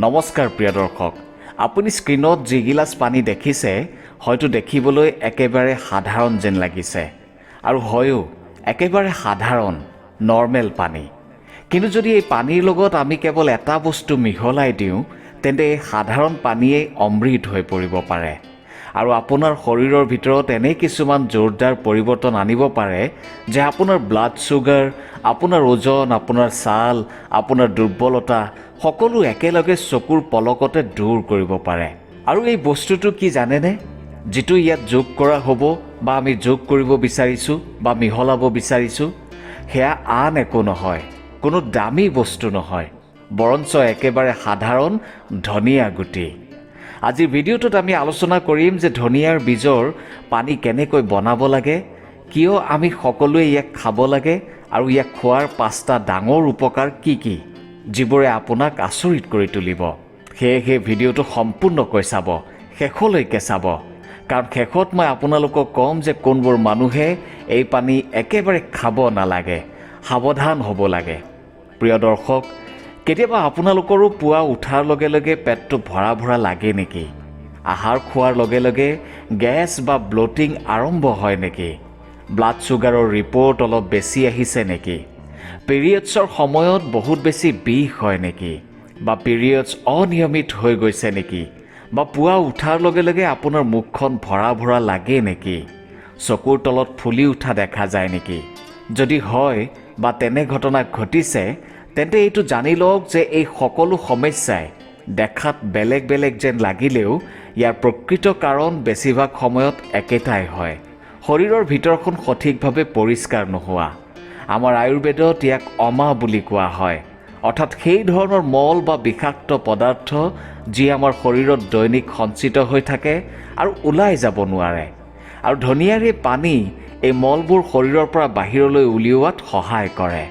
নমস্কাৰ প্ৰিয় দৰ্শক, আপুনি স্ক্ৰীনত যি গিলাচ পানী দেখিছে হয়তো দেখিবলৈ একেবাৰে সাধাৰণ যেন লাগিছে আৰু হয়ও একেবাৰে সাধাৰণ নৰ্মেল পানী। কিন্তু যদি এই পানীৰ লগত আমি কেৱল এটা বস্তু মিহলাই দিওঁ তেন্তে এই সাধাৰণ পানীয়ে অমৃত হৈ পৰিব পাৰে আৰু আপোনাৰ শৰীৰৰ ভিতৰত এনে কিছুমান জোৰদাৰ পৰিৱৰ্তন আনিব পাৰে যে আপোনাৰ ব্লাড ছুগাৰ, আপোনাৰ ওজন, আপোনাৰ ছাল, আপোনাৰ দুৰ্বলতা সকলো একেলগে চকুৰ পলকতে দূৰ কৰিব পাৰে। আৰু এই বস্তুটো কি জানেনে? যিটো ইয়াত যোগ কৰা হ'ব বা আমি যোগ কৰিব বিচাৰিছোঁ বা মিহলাব বিচাৰিছোঁ সেয়া আন একো নহয়, কোনো দামী বস্তু নহয়, বৰঞ্চ একেবাৰে সাধাৰণ ধনিয়া গুটি। আজিৰ ভিডিঅ'টোত আমি আলোচনা কৰিম যে ধনিয়াৰ বীজৰ পানী কেনেকৈ বনাব লাগে, কিয় আমি সকলোৱে ইয়াক খাব লাগে আৰু ইয়াক খোৱাৰ 5টা ডাঙৰ উপকাৰ কি কি, যিবোৰে আপোনাক আচৰিত কৰি তুলিব। সেয়েহে ভিডিঅ'টো সম্পূৰ্ণকৈ চাব, শেষলৈকে চাব, কাৰণ শেষত মই আপোনালোকক ক'ম যে কোনবোৰ মানুহে এই পানী একেবাৰে খাব নালাগে, সাৱধান হ'ব লাগে। প্ৰিয় দৰ্শক, কেতিয়াবা আপোনালোকৰো পুৱা উঠাৰ লগে লগে পেটটো ভৰা ভৰা লাগে নেকি? আহাৰ খোৱাৰ লগে লগে গেছ বা ব্লটিং আৰম্ভ হয় নেকি? ব্লাড ছুগাৰৰ ৰিপৰ্ট অলপ বেছি আহিছে নেকি? পিৰিয়ডছৰ সময়ত বহুত বেছি বিষ হয় নেকি? বা পিৰিয়ডছ অনিয়মিত হৈ গৈছে নেকি? বা পুৱা উঠাৰ লগে লগে আপোনাৰ মুখখন ভৰা ভৰা লাগে নেকি? চকুৰ তলত ফুলি উঠা দেখা যায় নেকি? যদি হয় বা তেনে ঘটনা ঘটিছে তেন্তে এইটো জানি লওক যে এই সকলো সমস্যাই দেখাত বেলেগ বেলেগ যেন লাগিলেও ইয়াৰ প্ৰকৃত কাৰণ বেছিভাগ সময়ত একেটাই হয়, শৰীৰৰ ভিতৰখন সঠিকভাৱে পৰিষ্কাৰ নোহোৱা। আমাৰ আয়ুৰ্বেদত ইয়াক অমা বুলি কোৱা হয়, অৰ্থাৎ সেই ধৰণৰ মল বা বিষাক্ত পদাৰ্থ যি আমাৰ শৰীৰত দৈনিক সঞ্চিত হৈ থাকে আৰু ওলাই যাব নোৱাৰে। আৰু ধনিয়াৰ এই পানী এই মলবোৰ শৰীৰৰ পৰা বাহিৰলৈ উলিওৱাত সহায় কৰে।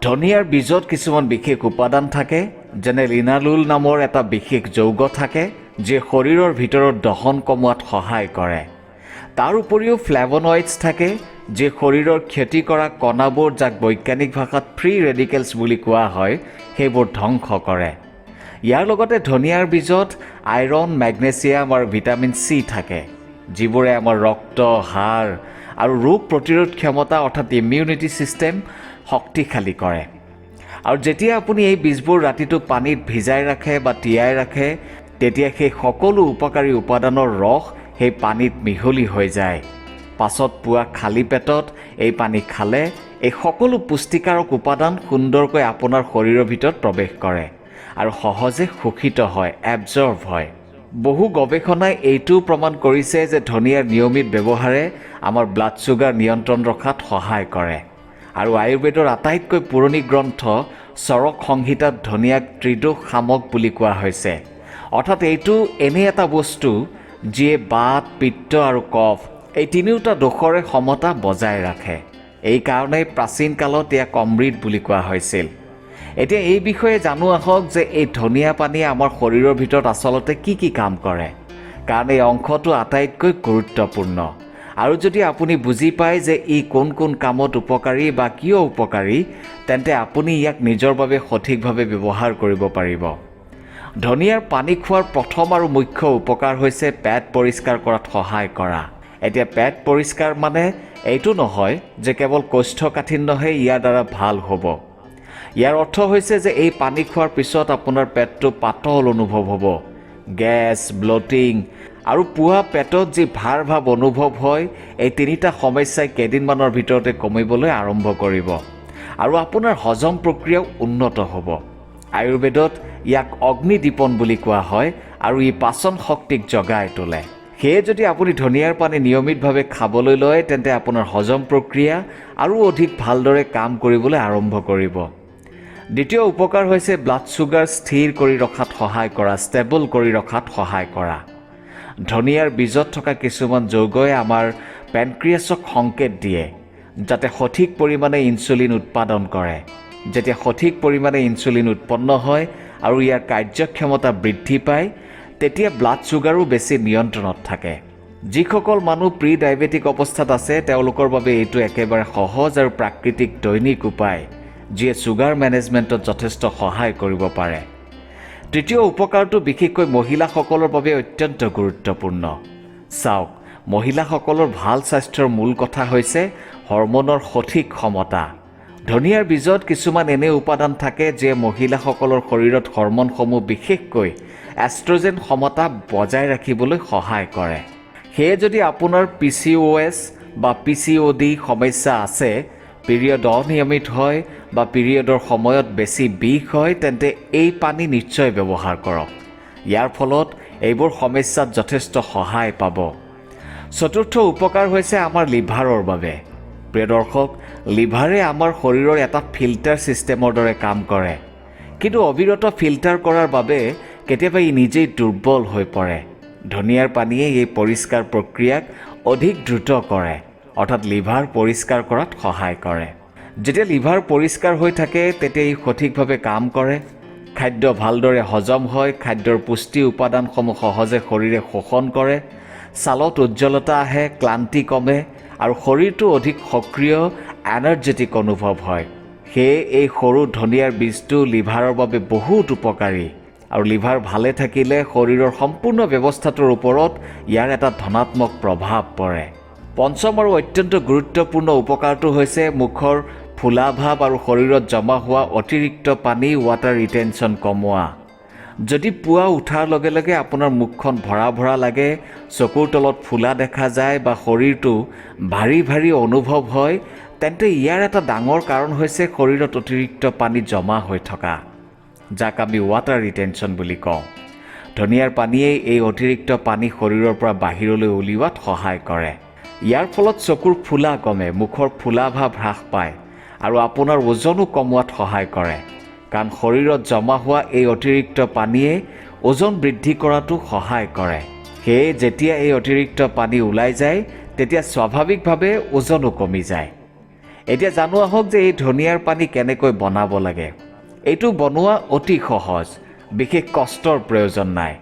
ধনিয়াৰ বীজত কিছুমান বিশেষ উপাদান থাকে, যেনে লিনালুল নামৰ এটা বিশেষ যৌগ থাকে যিয়ে শৰীৰৰ ভিতৰত দহন কমোৱাত সহায় কৰে। তাৰ উপৰিও ফ্লেভনয়েডছ থাকে যি শৰীৰৰ ক্ষতি কৰা কণাবোৰ, যাক বৈজ্ঞানিক ভাষাত ফ্ৰী ৰেডিকেলছ বুলি কোৱা হয়, সেইবোৰ ধ্বংস কৰে। ইয়াৰ লগতে ধনিয়াৰ বীজত আইৰণ, মেগনেছিয়াম আৰু ভিটামিন চি থাকে, যিবোৰে আমাৰ ৰক্ত, হাড় আৰু ৰোগ প্ৰতিৰোধ ক্ষমতা অৰ্থাৎ ইমিউনিটি ছিষ্টেম শক্তিশালী কৰে। আৰু যেতিয়া আপুনি এই বীজবোৰ ৰাতিটো পানীত ভিজাই ৰাখে বা তিয়াই ৰাখে তেতিয়া সেই সকলো উপকাৰী উপাদানৰ ৰস সেই পানীত মিহলি হৈ যায়। পাছত পুৱা খালী পেটত এই পানী খালে এই সকলো পুষ্টিকাৰক উপাদান সুন্দৰকৈ আপোনাৰ শৰীৰৰ ভিতৰত প্ৰৱেশ কৰে আৰু সহজে শোষিত হয়, এবজৰ্ব হয়। বহু গৱেষণাই এইটোও প্ৰমাণ কৰিছে যে ধনিয়াৰ নিয়মিত ব্যৱহাৰে আমাৰ ব্লাড ছুগাৰ নিয়ন্ত্ৰণ ৰখাত সহায় কৰে। আৰু আয়ুৰ্বেদৰ আটাইতকৈ পুৰণি গ্ৰন্থ চৰক সংহিতাত ধনিয়াক ত্ৰিদোষ শামক বুলি কোৱা হৈছে, অৰ্থাৎ এইটো এনে এটা বস্তু যিয়ে বাত, পিত্ত আৰু কফ এই তিনিওটা দোষৰে সমতা বজাই ৰাখে। এইকাৰণেই প্ৰাচীন কালত ইয়াক অমৃত বুলি কোৱা হৈছিল। এতিয়া এই বিষয়ে জানো আহক যে এই ধনিয়া পানীয়ে আমাৰ শৰীৰৰ ভিতৰত আচলতে কি কি কাম কৰে, কাৰণ এই অংশটো আটাইতকৈ গুৰুত্বপূৰ্ণ। আৰু যদি আপুনি বুজি পায় যে ই কোন কোন কামত উপকাৰী বা কিয় উপকাৰী, তেন্তে আপুনি ইয়াক নিজৰ বাবে সঠিকভাৱে ব্যৱহাৰ কৰিব পাৰিব। ধনিয়াৰ পানী খোৱাৰ প্ৰথম আৰু মুখ্য উপকাৰ হৈছে পেট পৰিষ্কাৰ কৰাত সহায় কৰা। এতিয়া পেট পৰিষ্কাৰ মানে এইটো নহয় যে কেৱল কৌষ্ঠকাঠিন্যহে ইয়াৰ দ্বাৰা ভাল হ'ব। ইয়াৰ অৰ্থ হৈছে যে এই পানী খোৱাৰ পিছত আপোনাৰ পেটটো পাতল অনুভৱ হ'ব, গেছ, ব্লটিং আৰু পুৱা পেটত যি ভাৰ ভাৱ অনুভৱ হয়, এই তিনিটা সমস্যাই কেইদিনমানৰ ভিতৰতে কমিবলৈ আৰম্ভ কৰিব আৰু আপোনাৰ হজম প্ৰক্ৰিয়াও উন্নত হ'ব। আয়ুৰ্বেদত ইয়াক অগ্নিদীপন বুলি কোৱা হয় আৰু ই পাচন শক্তিক জগাই তোলে। সেয়ে যদি আপুনি ধনিয়াৰ পানী নিয়মিতভাৱে খাবলৈ লয় তেন্তে আপোনাৰ হজম প্ৰক্ৰিয়া আৰু অধিক ভালদৰে কাম কৰিবলৈ আৰম্ভ কৰিব। দ্বিতীয় উপকাৰ হৈছে ব্লাড ছুগাৰ স্থিৰ কৰি ৰখাত সহায় কৰা, ষ্টেবল কৰি ৰখাত সহায় কৰা। ধনিয়াৰ বীজত থকা কিছুমান যৌগই আমাৰ পেনক্ৰিয়াছক সংকেত দিয়ে যাতে সঠিক পৰিমাণে ইনচুলিন উৎপাদন কৰে। যেতিয়া সঠিক পৰিমাণে ইনচুলিন উৎপন্ন হয় আৰু ইয়াৰ কাৰ্যক্ষমতা বৃদ্ধি পায় তেতিয়া ব্লাড ছুগাৰো বেছি নিয়ন্ত্ৰণত থাকে। যিসকল মানুহ প্ৰি ডায়েবেটিক অৱস্থাত আছে তেওঁলোকৰ বাবে এইটো একেবাৰে সহজ আৰু প্ৰাকৃতিক দৈনিক উপায় যিয়ে ছুগাৰ মেনেজমেণ্টত যথেষ্ট সহায় কৰিব পাৰে। তৃতীয় উপকাৰটো বিশেষকৈ মহিলাসকলৰ বাবে অত্যন্ত গুৰুত্বপূৰ্ণ। চাওক, মহিলাসকলৰ ভাল স্বাস্থ্যৰ মূল কথা হৈছে হৰমনৰ সঠিক ক্ষমতা। ধনিয়াৰ বীজত কিছুমান এনে উপাদান থাকে যে মহিলাসকলৰ শৰীৰত হৰমনসমূহ বিশেষকৈ এষ্ট্ৰজেন ক্ষমতা বজাই ৰাখিবলৈ সহায় কৰে। সেয়ে যদি আপোনাৰ PCOS বা PCOD সমস্যা আছে, পিৰিয়ড অনিয়মিত হয় বা পিৰিয়ডৰ সময়ত বেছি বিষ হয়, তেন্তে এই পানী নিশ্চয় ব্যৱহাৰ কৰক। ইয়াৰ ফলত এইবোৰ সমস্যাত যথেষ্ট সহায় পাব। চতুৰ্থ উপকাৰ হৈছে আমাৰ লিভাৰৰ বাবে। প্ৰিয় দৰ্শক, লিভাৰে আমাৰ শৰীৰৰ এটা ফিল্টাৰ ছিষ্টেমৰ দৰে কাম কৰে, কিন্তু অবিৰত ফিল্টাৰ কৰাৰ বাবে কেতিয়াবা ই নিজেই দুৰ্বল হৈ পৰে। ধনিয়াৰ পানীয়ে এই পৰিষ্কাৰ প্ৰক্ৰিয়াক অধিক দ্ৰুত কৰে, অৰ্থাৎ লিভাৰ পৰিষ্কাৰ কৰাত সহায় কৰে। যেতিয়া লিভাৰ পৰিষ্কাৰ হৈ থাকে তেতিয়া ই সঠিকভাৱে কাম কৰে, খাদ্য ভালদৰে হজম হয়, খাদ্যৰ পুষ্টি উপাদানসমূহ সহজে শৰীৰে শোষণ কৰে, ছালত উজ্জ্বলতা আহে, ক্লান্তি কমে আৰু শৰীৰটো অধিক সক্ৰিয় এনাৰ্জেটিক অনুভৱ হয়। সেয়ে এই সৰু ধনিয়াৰ বীজটো লিভাৰৰ বাবে বহুত উপকাৰী আৰু লিভাৰ ভালে থাকিলে শৰীৰৰ সম্পূৰ্ণ ব্যৱস্থাটোৰ ওপৰত ইয়াৰ এটা ধনাত্মক প্ৰভাৱ পৰে। পঞ্চম আৰু অত্যন্ত গুৰুত্বপূৰ্ণ উপকাৰটো হৈছে মুখৰ ফুলা ভাৱ আৰু শৰীৰত জমা হোৱা অতিৰিক্ত পানী ৱাটাৰ ৰিটেনশ্যন কমোৱা। যদি পুৱা উঠাৰ লগে লগে আপোনাৰ মুখখন ভৰা ভৰা লাগে, চকুৰ তলত ফুলা দেখা যায় বা শৰীৰটো ভাৰী ভাৰী অনুভৱ হয়, তেন্তে ইয়াৰ এটা ডাঙৰ কাৰণ হৈছে শৰীৰত অতিৰিক্ত পানী জমা হৈ থকা, যাক আমি ৱাটাৰ ৰিটেনশ্যন বুলি কওঁ। ধনিয়াৰ পানীয়ে এই অতিৰিক্ত পানী শৰীৰৰ পৰা বাহিৰলৈ উলিওৱাত সহায় কৰে। ইয়াৰ ফলত চকুৰ ফুলা কমে, মুখৰ ফুলা ভাৱ হ্ৰাস পায় আৰু আপোনাৰ ওজনো কমোৱাত সহায় কৰে, কাৰণ শৰীৰত জমা হোৱা এই অতিৰিক্ত পানীয়ে ওজন বৃদ্ধি কৰাতো সহায় কৰে। সেয়ে যেতিয়া এই অতিৰিক্ত পানী ওলাই যায় তেতিয়া স্বাভাৱিকভাৱে ওজনো কমি যায়। এতিয়া জানো আহক যে এই ধনিয়াৰ পানী কেনেকৈ বনাব লাগে। এইটো বনোৱা অতি সহজ, বিশেষ কষ্টৰ প্ৰয়োজন নাই।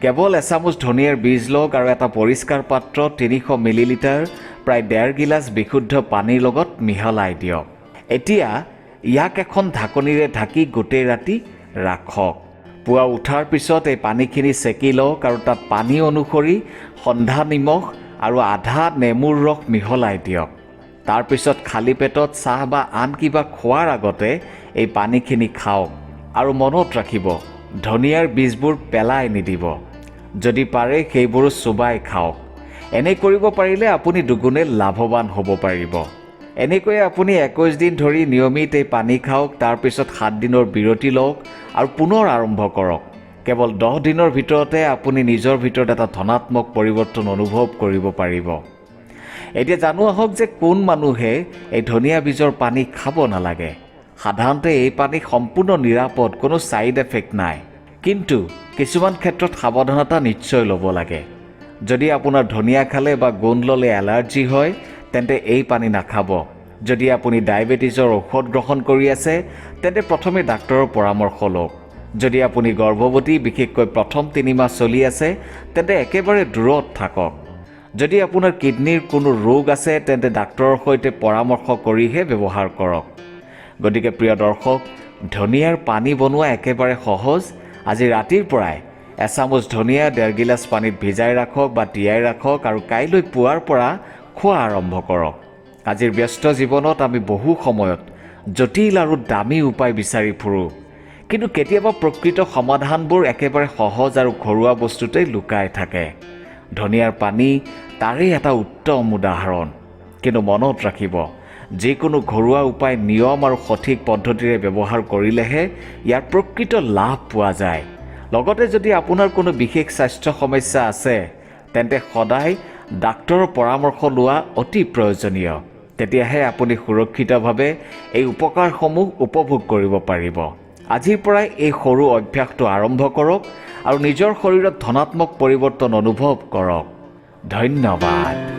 কেৱল এচামুচ ধনিয়াৰ বীজ লওক আৰু এটা পৰিষ্কাৰ পাত্ৰ 300 মিলিলিটাৰ প্ৰায় 1.5 গিলাচ বিশুদ্ধ পানীৰ লগত মিহলাই দিয়ক। এতিয়া ইয়াক এখন ঢাকনিৰে ঢাকি গোটেই ৰাতি ৰাখক। পুৱা উঠাৰ পিছত এই পানীখিনি চেকি লওক আৰু তাত পানী অনুসৰি সন্ধা নিমখ আৰু আধা নেমুৰ ৰস মিহলাই দিয়ক। তাৰপিছত খালী পেটত চাহ বা আন কিবা খোৱাৰ আগতে এই পানীখিনি খাওক আৰু মনত ৰাখিব, ধনিয়াৰ বীজবোৰ পেলাই নিদিব। যদি পাৰে সেইবোৰো চোবাই খাওক। এনে কৰিব পাৰিলে আপুনি দুগুণে লাভৱান হ'ব পাৰিব। এনেকৈয়ে আপুনি 21 দিন ধৰি নিয়মিত এই পানী খাওক, তাৰপিছত 7 দিনৰ বিৰতি লওক আৰু পুনৰ আৰম্ভ কৰক। কেৱল 10 দিনৰ ভিতৰতে আপুনি নিজৰ ভিতৰত এটা ধনাত্মক পৰিৱৰ্তন অনুভৱ কৰিব পাৰিব। এতিয়া জানো আহক যে কোন মানুহে এই ধনিয়া বীজৰ পানী খাব নালাগে। সাধাৰণতে এই পানী সম্পূৰ্ণ নিৰাপদ, কোনো ছাইড এফেক্ট নাই, কিন্তু কিছুমান ক্ষেত্ৰত সাৱধানতা নিশ্চয় ল'ব লাগে। যদি আপোনাৰ ধনিয়া খালে বা গোন্ধ ল'লে এলাৰ্জি হয়, তেন্তে এই পানী নাখাব। যদি আপুনি ডায়েবেটিছৰ ঔষধ গ্ৰহণ কৰি আছে, তেন্তে প্ৰথমে ডাক্তৰৰ পৰামৰ্শ লওক। যদি আপুনি গৰ্ভৱতী, বিশেষকৈ প্ৰথম 3 মাহ চলি আছে, তেন্তে একেবাৰে দূৰত থাকক। যদি আপোনাৰ কিডনীৰ কোনো ৰোগ আছে, তেন্তে ডাক্তৰৰ সৈতে পৰামৰ্শ কৰিহে ব্যৱহাৰ কৰক। গতিকে প্ৰিয় দৰ্শক, ধনিয়াৰ পানী বনোৱা একেবাৰে সহজ। আজি ৰাতিৰ পৰাই এচামুচ ধনিয়া 1.5 গিলাচ পানীত ভিজাই ৰাখক বা তিয়াই ৰাখক আৰু কাইলৈ পুৱাৰ পৰা খোৱা আৰম্ভ কৰক। আজিৰ ব্যস্ত জীৱনত আমি বহু সময়ত জটিল আৰু দামী উপায় বিচাৰি ফুৰোঁ, কিন্তু কেতিয়াবা প্ৰকৃত সমাধানবোৰ একেবাৰে সহজ আৰু ঘৰুৱা বস্তুতে লুকাই থাকে। ধনিয়াৰ পানী তাৰেই এটা উত্তম উদাহৰণ। কিন্তু মনত ৰাখিব, যিকোনো ঘৰুৱা উপায় নিয়ম আৰু সঠিক পদ্ধতিৰে ব্যৱহাৰ কৰিলেহে ইয়াৰ প্ৰকৃত লাভ পোৱা যায়। লগতে যদি আপোনাৰ কোনো বিশেষ স্বাস্থ্য সমস্যা আছে, তেন্তে সদায় ডাক্তৰৰ পৰামৰ্শ লোৱা অতি প্ৰয়োজনীয়। তেতিয়াহে আপুনি সুৰক্ষিতভাৱে এই উপকাৰসমূহ উপভোগ কৰিব পাৰিব। আজিৰ পৰাই এই সৰু অভ্যাসটো আৰম্ভ কৰক আৰু নিজৰ শৰীৰত ধনাত্মক পৰিৱৰ্তন অনুভৱ কৰক। ধন্যবাদ।